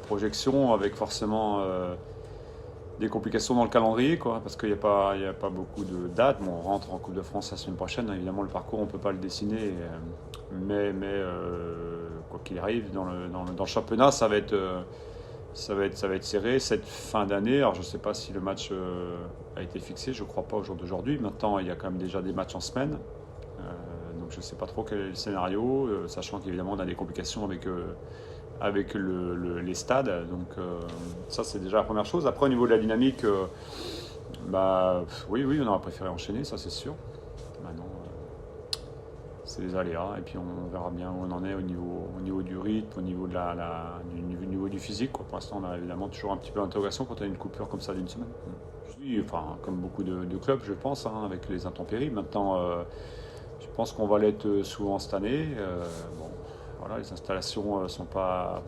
projection avec forcément des complications dans le calendrier, quoi, parce qu'il n'y a pas beaucoup de dates. Bon, on rentre en Coupe de France la semaine prochaine, évidemment le parcours on ne peut pas le dessiner, quoi qu'il arrive, dans le championnat ça va être serré cette fin d'année. Alors je ne sais pas si le match a été fixé, je ne crois pas au jour d'aujourd'hui. Maintenant il y a quand même déjà des matchs en semaine, donc je ne sais pas trop quel est le scénario, sachant qu'évidemment on a des complications avec les stades. Donc ça c'est déjà la première chose. Après au niveau de la dynamique, oui, on aurait préféré enchaîner, ça c'est sûr. Maintenant, c'est les aléas et puis on verra bien où on en est au niveau du rythme, au niveau, du niveau du physique, quoi. Pour l'instant on a évidemment toujours un petit peu d'interrogation quand on a une coupure comme ça d'une semaine. Oui, enfin comme beaucoup de clubs je pense, hein, avec les intempéries. Maintenant je pense qu'on va l'être souvent cette année. Bon, voilà, les installations ne sont pas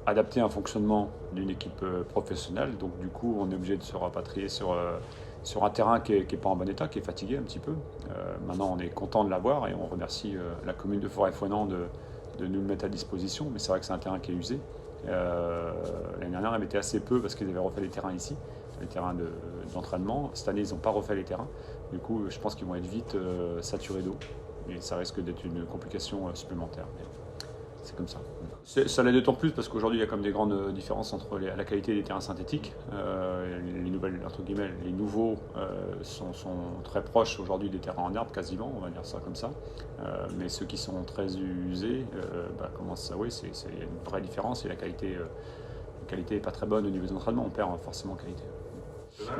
adaptées à un fonctionnement d'une équipe professionnelle. Donc du coup, on est obligé de se rapatrier sur un terrain qui n'est pas en bon état, qui est fatigué un petit peu. Maintenant, on est content de l'avoir et on remercie la commune de Forêt-Foinant de nous le mettre à disposition. Mais c'est vrai que c'est un terrain qui est usé. L'année dernière, elle mettait assez peu parce qu'ils avaient refait les terrains ici, les terrains d'entraînement. Cette année, ils n'ont pas refait les terrains. Du coup, je pense qu'ils vont être vite saturés d'eau et ça risque d'être une complication supplémentaire. Mais c'est comme ça. Ça l'est d'autant plus parce qu'aujourd'hui, il y a comme des grandes différences entre la qualité des terrains synthétiques. Les nouvelles, entre guillemets, les nouveaux sont très proches aujourd'hui des terrains en herbe, quasiment, on va dire ça comme ça. Mais ceux qui sont très usés, commencent à, oui, il y a une vraie différence et la qualité n'est pas très bonne au niveau des entraînements. On perd forcément en qualité.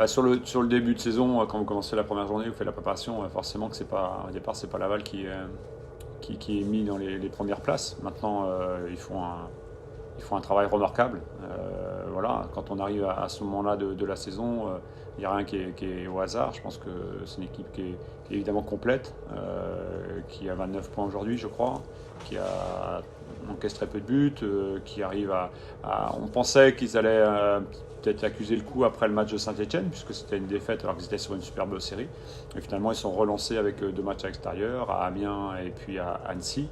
Sur le début de saison, quand vous commencez la première journée, vous faites la préparation, forcément que au départ, c'est pas Laval qui est mis dans les premières places. Maintenant, ils font un travail remarquable. Voilà, quand on arrive à ce moment-là de la saison, il n'y a rien qui est au hasard. Je pense que c'est une équipe qui est évidemment complète, qui a 29 points aujourd'hui, je crois, qui encaisse très peu de buts, qui arrive on pensait qu'ils allaient peut-être accuser le coup après le match de Saint-Etienne, puisque c'était une défaite alors qu'ils étaient sur une superbe série. Et finalement, ils sont relancés avec 2 matchs à l'extérieur, à Amiens et puis à Annecy.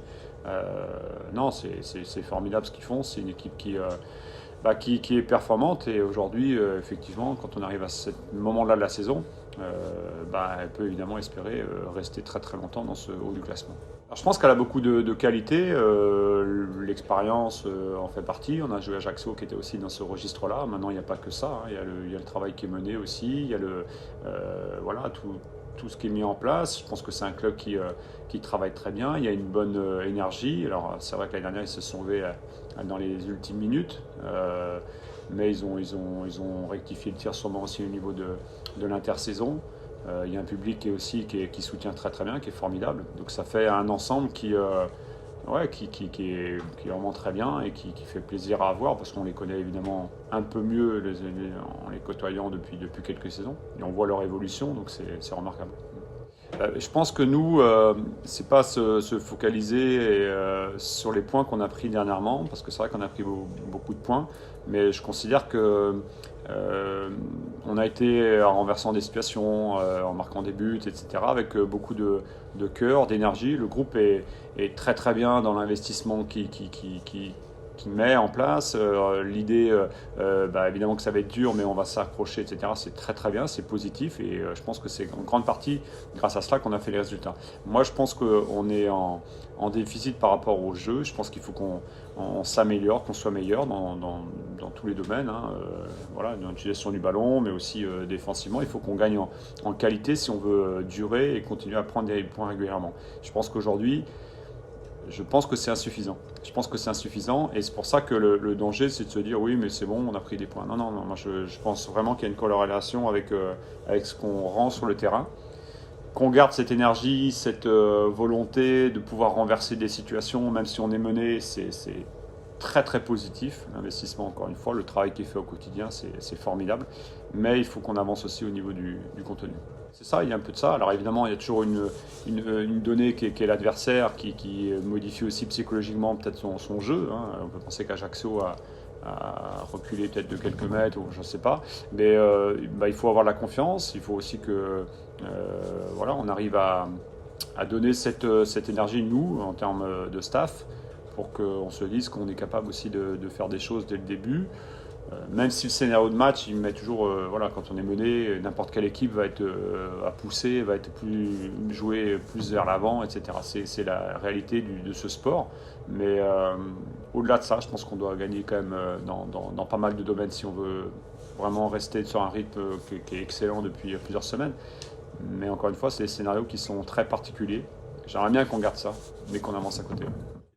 Non, c'est formidable ce qu'ils font. C'est une équipe qui est performante et aujourd'hui, effectivement, quand on arrive à ce moment-là de la saison, elle peut évidemment espérer rester très très longtemps dans ce haut du classement. Alors, je pense qu'elle a beaucoup de qualités, l'expérience en fait partie. On a joué à Ajaccio qui était aussi dans ce registre-là. Maintenant, il n'y a pas que ça, hein. Il y a le travail qui est mené aussi, il y a tout ce qui est mis en place. Je pense que c'est un club qui travaille très bien, il y a une bonne énergie. Alors c'est vrai que l'année dernière ils se sont levés dans les ultimes minutes, mais ils ont rectifié le tir sûrement aussi au niveau de l'intersaison. Il y a un public qui soutient très très bien, qui est formidable. Donc ça fait un ensemble qui est vraiment très bien et qui fait plaisir à voir parce qu'on les connaît évidemment un peu mieux en les côtoyant depuis quelques saisons. Et on voit leur évolution, donc c'est remarquable. Je pense que nous, c'est pas se focaliser sur les points qu'on a pris dernièrement, parce que c'est vrai qu'on a pris beaucoup de points, mais je considère que on a été en renversant des situations, en marquant des buts, etc., avec beaucoup de cœur, d'énergie. Le groupe est très très bien dans l'investissement qui met en place. L'idée, évidemment que ça va être dur, mais on va s'accrocher, etc. C'est très très bien, c'est positif et je pense que c'est en grande partie grâce à cela qu'on a fait les résultats. Moi, je pense qu'on est en déficit par rapport au jeu. Je pense qu'il faut qu'on s'améliore, qu'on soit meilleur dans tous les domaines. Hein. Voilà, dans l'utilisation du ballon, mais aussi défensivement. Il faut qu'on gagne en qualité si on veut durer et continuer à prendre des points régulièrement. Je pense qu'aujourd'hui, c'est insuffisant. Je pense que c'est insuffisant et c'est pour ça que le danger, c'est de se dire oui, mais c'est bon, on a pris des points. Non. Moi, je pense vraiment qu'il y a une corrélation avec ce qu'on rend sur le terrain. Qu'on garde cette énergie, cette volonté de pouvoir renverser des situations, même si on est mené, c'est très très positif. L'investissement, encore une fois, le travail qui est fait au quotidien, c'est formidable. Mais il faut qu'on avance aussi au niveau du contenu. C'est ça, il y a un peu de ça. Alors évidemment, il y a toujours une donnée qui est l'adversaire, qui modifie aussi psychologiquement peut-être son jeu. Hein. On peut penser qu'Ajaccio a reculé peut-être de quelques mètres, ou je ne sais pas. Mais il faut avoir la confiance. Il faut aussi que on arrive à donner cette énergie, nous, en termes de staff, pour qu'on se dise qu'on est capable aussi de faire des choses dès le début. Même si le scénario de match, il met toujours, voilà, quand on est mené, n'importe quelle équipe va être à pousser, va être jouer plus vers l'avant, etc. C'est la réalité de ce sport. Mais au-delà de ça, je pense qu'on doit gagner quand même dans pas mal de domaines si on veut vraiment rester sur un rythme qui est excellent depuis plusieurs semaines. Mais encore une fois, c'est des scénarios qui sont très particuliers. J'aimerais bien qu'on garde ça, mais qu'on avance à côté.